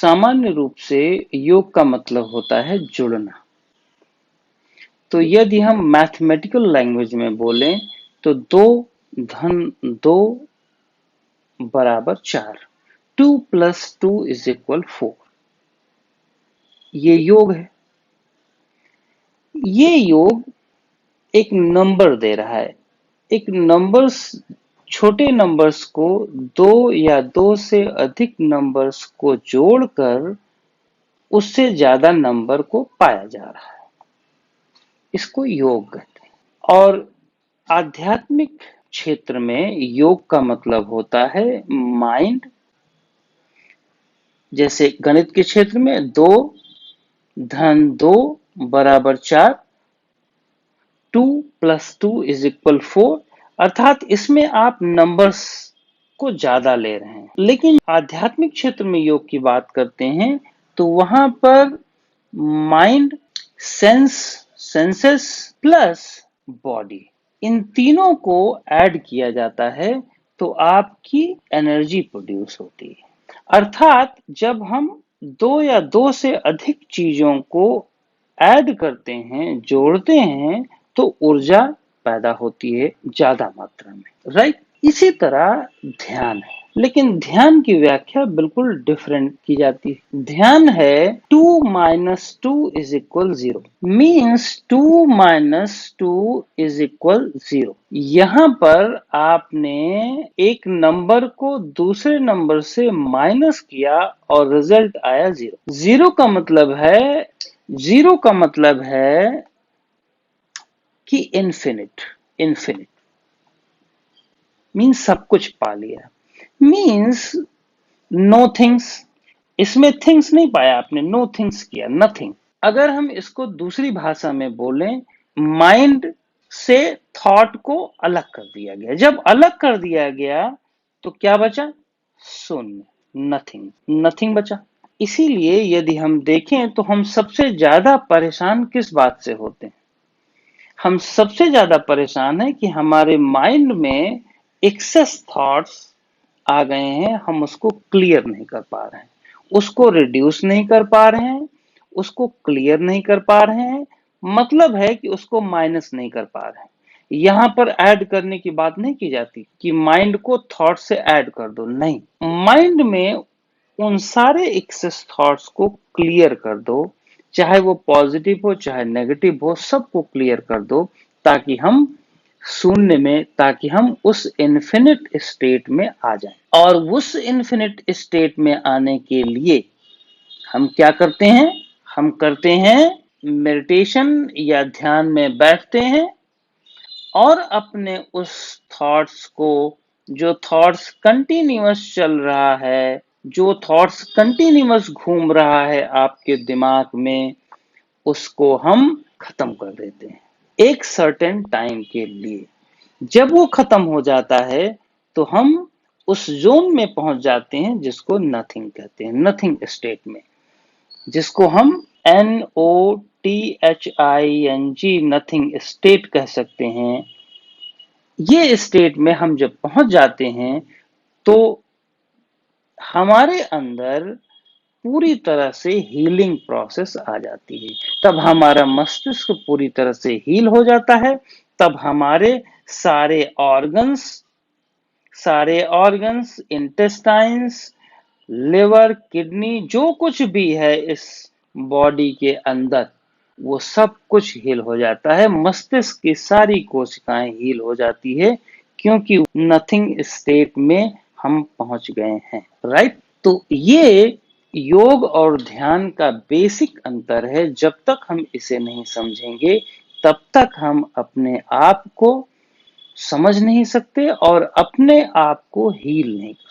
सामान्य रूप से योग का मतलब होता है जुड़ना। तो यदि हम मैथमेटिकल लैंग्वेज में बोलें तो 2 धन 2 बराबर 4, 2 + 2 = 4। ये योग है। ये योग एक नंबर दे रहा है। एक नंबर्स, छोटे नंबर्स को 2 या 2 से अधिक नंबर्स को जोड़कर उससे ज्यादा नंबर को पाया जा रहा है। इसको योग कहते हैं। और आध्यात्मिक क्षेत्र में योग का मतलब होता है माइंड। जैसे गणित के क्षेत्र में 2 धन 2 बराबर 4, 2 + 2 = 4, अर्थात इसमें आप नंबर्स को ज्यादा ले रहे हैं। लेकिन आध्यात्मिक क्षेत्र में योग की बात करते हैं तो वहां पर माइंड, सेंसेस प्लस बॉडी, इन तीनों को ऐड किया जाता है तो आपकी एनर्जी प्रोड्यूस होती है। अर्थात जब हम 2 या 2 से अधिक चीजों को ऐड करते हैं, जोड़ते हैं, तो ऊर्जा पैदा होती है ज्यादा मात्रा में, राइट। इसी तरह ध्यान है, लेकिन ध्यान की व्याख्या बिल्कुल डिफरेंट की जाती है। ध्यान है 2 - 2 = 0, मीन्स 2 - 2 = 0। यहाँ पर आपने एक नंबर को दूसरे नंबर से माइनस किया और रिजल्ट आया 0। जीरो का मतलब है कि इन्फिनिट मीन्स सब कुछ पा लिया, मीन्स नो थिंग्स। इसमें थिंग्स नहीं पाया आपने, नो थिंग्स किया, नथिंग। अगर हम इसको दूसरी भाषा में बोलें, माइंड से थॉट को अलग कर दिया गया। जब अलग कर दिया गया तो क्या बचा? शून्य, नथिंग बचा। इसीलिए यदि हम देखें तो हम सबसे ज्यादा परेशान किस बात से होते हैं? हम सबसे ज्यादा परेशान है कि हमारे माइंड में एक्सेस थॉट्स आ गए हैं, हम उसको क्लियर नहीं कर पा रहे हैं, उसको रिड्यूस नहीं कर पा रहे हैं, उसको क्लियर नहीं कर पा रहे हैं। मतलब है कि उसको माइनस नहीं कर पा रहे हैं। यहां पर ऐड करने की बात नहीं की जाती कि माइंड को थॉट से ऐड कर दो, नहीं। माइंड में उन सारे एक्सेस थॉट्स को क्लियर कर दो, चाहे वो पॉजिटिव हो चाहे नेगेटिव हो, सबको क्लियर कर दो ताकि हम शून्य में, ताकि हम उस इन्फिनिट स्टेट में आ जाएं। और उस इन्फिनिट स्टेट में आने के लिए हम क्या करते हैं? हम करते हैं मेडिटेशन या ध्यान में बैठते हैं और अपने उस थॉट्स को, जो थॉट्स कंटिन्यूअस चल रहा है, जो थॉट्स कंटिन्यूअस घूम रहा है आपके दिमाग में, उसको हम खत्म कर देते हैं एक सर्टेन टाइम के लिए। जब वो खत्म हो जाता है तो हम उस जोन में पहुंच जाते हैं जिसको नथिंग कहते हैं, नथिंग स्टेट में, जिसको हम NOTHING नथिंग स्टेट कह सकते हैं। ये स्टेट में हम जब पहुंच जाते हैं तो हमारे अंदर पूरी तरह से हीलिंग प्रोसेस आ जाती है। तब हमारा मस्तिष्क पूरी तरह से हील हो जाता है। तब हमारे सारे ऑर्गन्स, इंटेस्टाइन्स, लिवर, किडनी, जो कुछ भी है इस बॉडी के अंदर, वो सब कुछ हील हो जाता है। मस्तिष्क की सारी कोशिकाएं हील हो जाती है क्योंकि नथिंग स्टेट में हम पहुंच गए हैं, राइट। तो ये योग और ध्यान का बेसिक अंतर है। जब तक हम इसे नहीं समझेंगे तब तक हम अपने आप को समझ नहीं सकते और अपने आप को हील नहीं कर सकते।